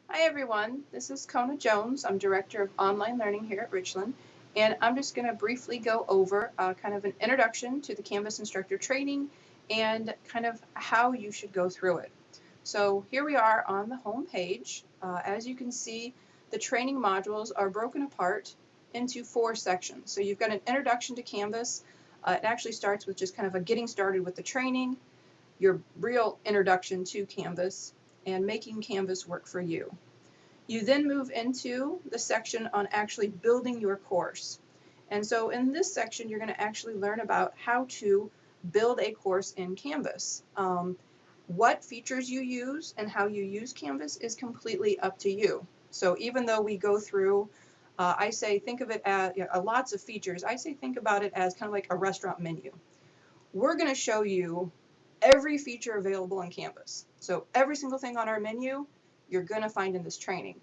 Hi everyone, this is Kona Jones. I'm Director of Online Learning here at Richland, and I'm just going to briefly go over kind of an introduction to the Canvas instructor training and kind of how you should go through it. So here we are on the home page. As you can see, the training modules are broken apart into 4 sections. So you've got an introduction to Canvas. It actually starts with just kind of a getting started with the training, your real introduction to Canvas, and making Canvas work for you. You then move into the section on actually building your course. And so in this section, you're going to actually learn about how to build a course in Canvas. What features you use and how you use Canvas is completely up to you. So even though we go through, I say think of it as lots of features, I say think about it as kind of like a restaurant menu. We're going to show you every feature available in Canvas. So every single thing on our menu, you're going to find in this training.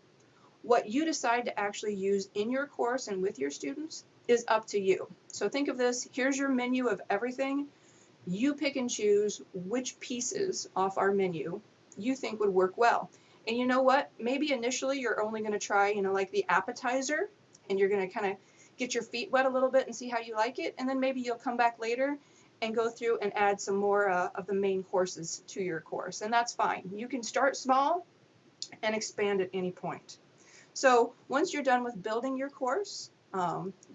What you decide to actually use in your course and with your students is up to you. So think of this, here's your menu of everything. You pick and choose which pieces off our menu you think would work well. And you know what? Maybe initially you're only going to try, like the appetizer, and you're going to kind of get your feet wet a little bit and see how you like it. And then maybe you'll come back later and go through and add some more of the main courses to your course. And that's fine. You can start small and expand at any point. So once you're done with building your course,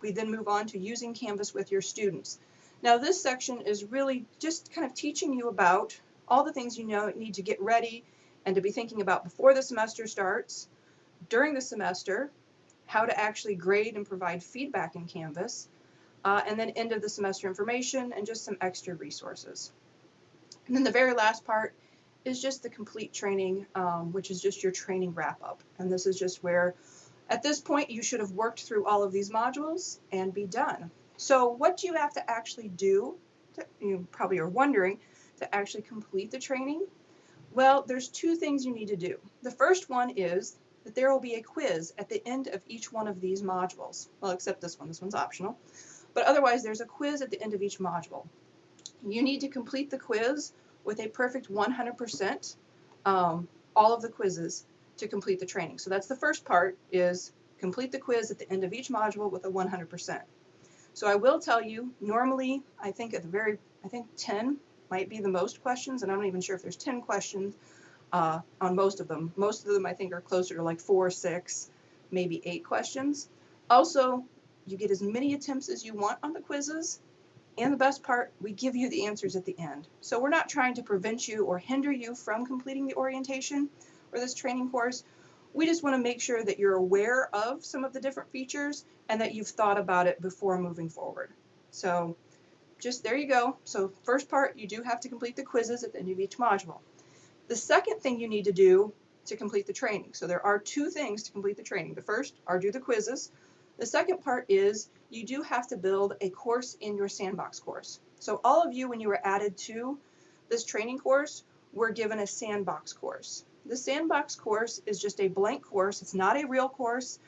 we then move on to using Canvas with your students. Now this section is really just kind of teaching you about all the things you need to get ready and to be thinking about before the semester starts, during the semester, how to actually grade and provide feedback in Canvas, and then end of the semester information and just some extra resources. And then the very last part is just the complete training, which is just your training wrap up. And this is just where at this point, you should have worked through all of these modules and be done. So what do you have to actually do? You probably are wondering, to actually complete the training. Well, there's 2 things you need to do. The first one is that there will be a quiz at the end of each one of these modules. Well, except this one. This one's optional. But otherwise, there's a quiz at the end of each module. You need to complete the quiz with a perfect 100%, all of the quizzes to complete the training. So that's the first part, is complete the quiz at the end of each module with a 100%. So I will tell you, normally, I think 10 might be the most questions, and I'm not even sure if there's 10 questions on most of them. Most of them I think are closer to like 4, 6, maybe 8 questions. Also, you get as many attempts as you want on the quizzes. And the best part, we give you the answers at the end. So we're not trying to prevent you or hinder you from completing the orientation or this training course. We just want to make sure that you're aware of some of the different features and that you've thought about it before moving forward. So just there you go. So first part, you do have to complete the quizzes at the end of each module. The second thing you need to do to complete the training. So there are 2 things to complete the training. The first are do the quizzes. The second part is you do have to build a course in your sandbox course. So all of you, when you were added to this training course, were given a sandbox course. The sandbox course is just a blank course. It's not a real course.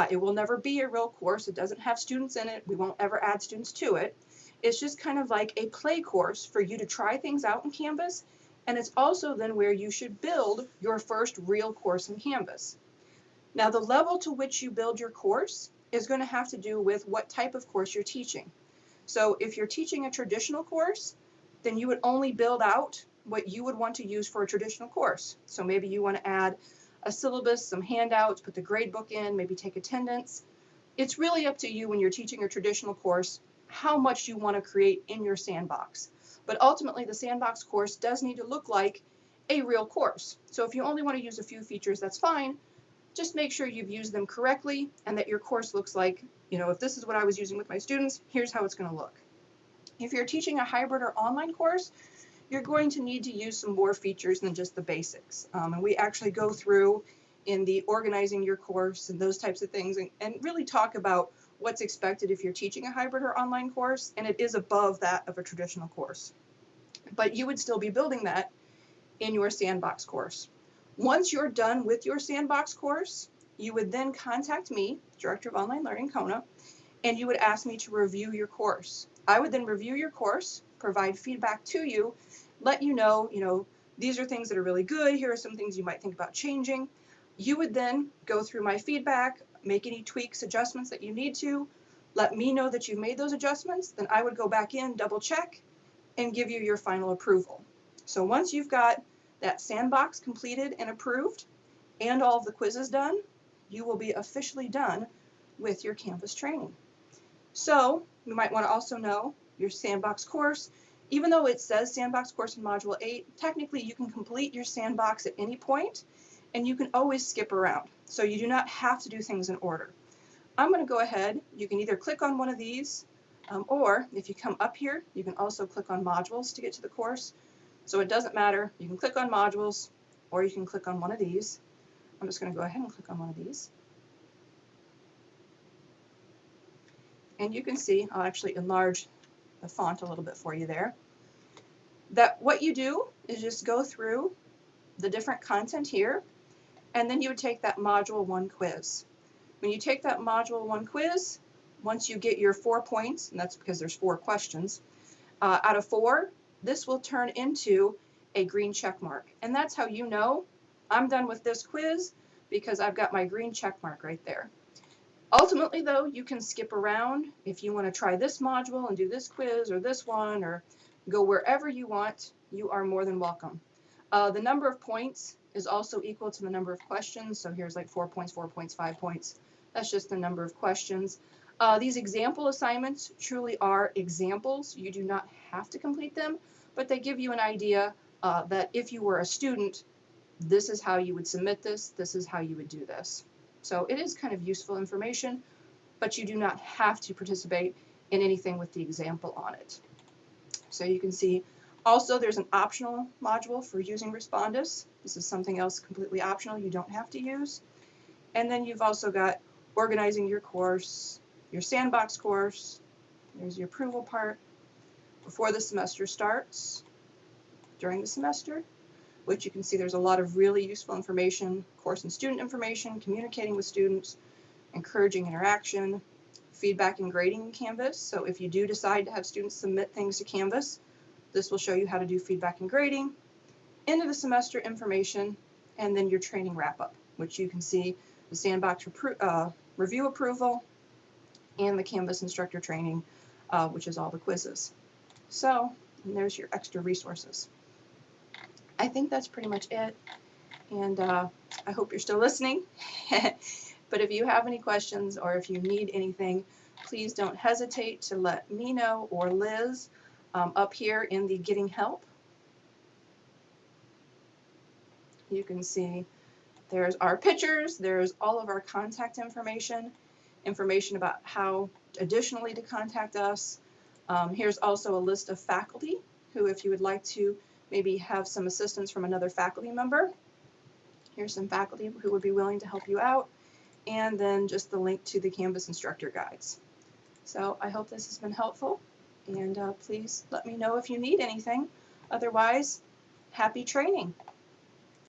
It will never be a real course. It doesn't have students in it. We won't ever add students to it. It's just kind of like a play course for you to try things out in Canvas. And it's also then where you should build your first real course in Canvas. Now, the level to which you build your course is going to have to do with what type of course you're teaching. So if you're teaching a traditional course, then you would only build out what you would want to use for a traditional course. So maybe you want to add a syllabus, some handouts, put the grade book in, maybe take attendance. It's really up to you when you're teaching a traditional course how much you want to create in your sandbox. But ultimately, the sandbox course does need to look like a real course. So if you only want to use a few features, that's fine. Just make sure you've used them correctly and that your course looks like, if this is what I was using with my students, here's how it's going to look. If you're teaching a hybrid or online course, you're going to need to use some more features than just the basics. And we actually go through in the organizing your course and those types of things and really talk about what's expected if you're teaching a hybrid or online course, and it is above that of a traditional course. But you would still be building that in your sandbox course. Once you're done with your sandbox course, you would then contact me, Director of Online Learning, Kona, and you would ask me to review your course. I would then review your course, provide feedback to you, let you know, these are things that are really good, here are some things you might think about changing. You would then go through my feedback, make any tweaks, adjustments that you need to, let me know that you've made those adjustments, then I would go back in, double check, and give you your final approval. So once you've got that sandbox completed and approved and all of the quizzes done, you will be officially done with your Canvas training. So you might want to also know your sandbox course. Even though it says sandbox course in Module 8, technically you can complete your sandbox at any point, and you can always skip around. So you do not have to do things in order. I'm going to go ahead. You can either click on one of these, or if you come up here, you can also click on modules to get to the course. So it doesn't matter. You can click on modules, or you can click on one of these. I'm just going to go ahead and click on one of these. And you can see, I'll actually enlarge the font a little bit for you there, that what you do is just go through the different content here, and then you would take that Module 1 quiz. When you take that Module 1 quiz, once you get your 4 points, and that's because there's 4 questions, out of 4, this will turn into a green check mark. And that's how you know I'm done with this quiz, because I've got my green check mark right there. Ultimately, though, you can skip around. If you want to try this module and do this quiz or this one, or go wherever you want, you are more than welcome. The number of points is also equal to the number of questions. So here's like 4 points, 4 points, 5 points. That's just the number of questions. These example assignments truly are examples. You do not have to complete them, but they give you an idea that if you were a student, this is how you would submit this, this is how you would do this. So it is kind of useful information, but you do not have to participate in anything with the example on it. So you can see also there's an optional module for using Respondus. This is something else completely optional you don't have to use. And then you've also got organizing your course, your sandbox course, there's your approval part, before the semester starts, during the semester, which you can see there's a lot of really useful information, course and student information, communicating with students, encouraging interaction, feedback and grading in Canvas. So if you do decide to have students submit things to Canvas, this will show you how to do feedback and grading, end of the semester information, and then your training wrap-up, which you can see the sandbox review approval and the Canvas instructor training, which is all the quizzes. So, and there's your extra resources. I think that's pretty much it, and I hope you're still listening. But if you have any questions or if you need anything, please don't hesitate to let me know or Liz up here in the Getting Help. You can see there's our pictures, there's all of our contact information, information about how additionally to contact us. Here's also a list of faculty who, if you would like to maybe have some assistance from another faculty member, here's some faculty who would be willing to help you out, and then just the link to the Canvas instructor guides. So I hope this has been helpful, and please let me know if you need anything. Otherwise, happy training.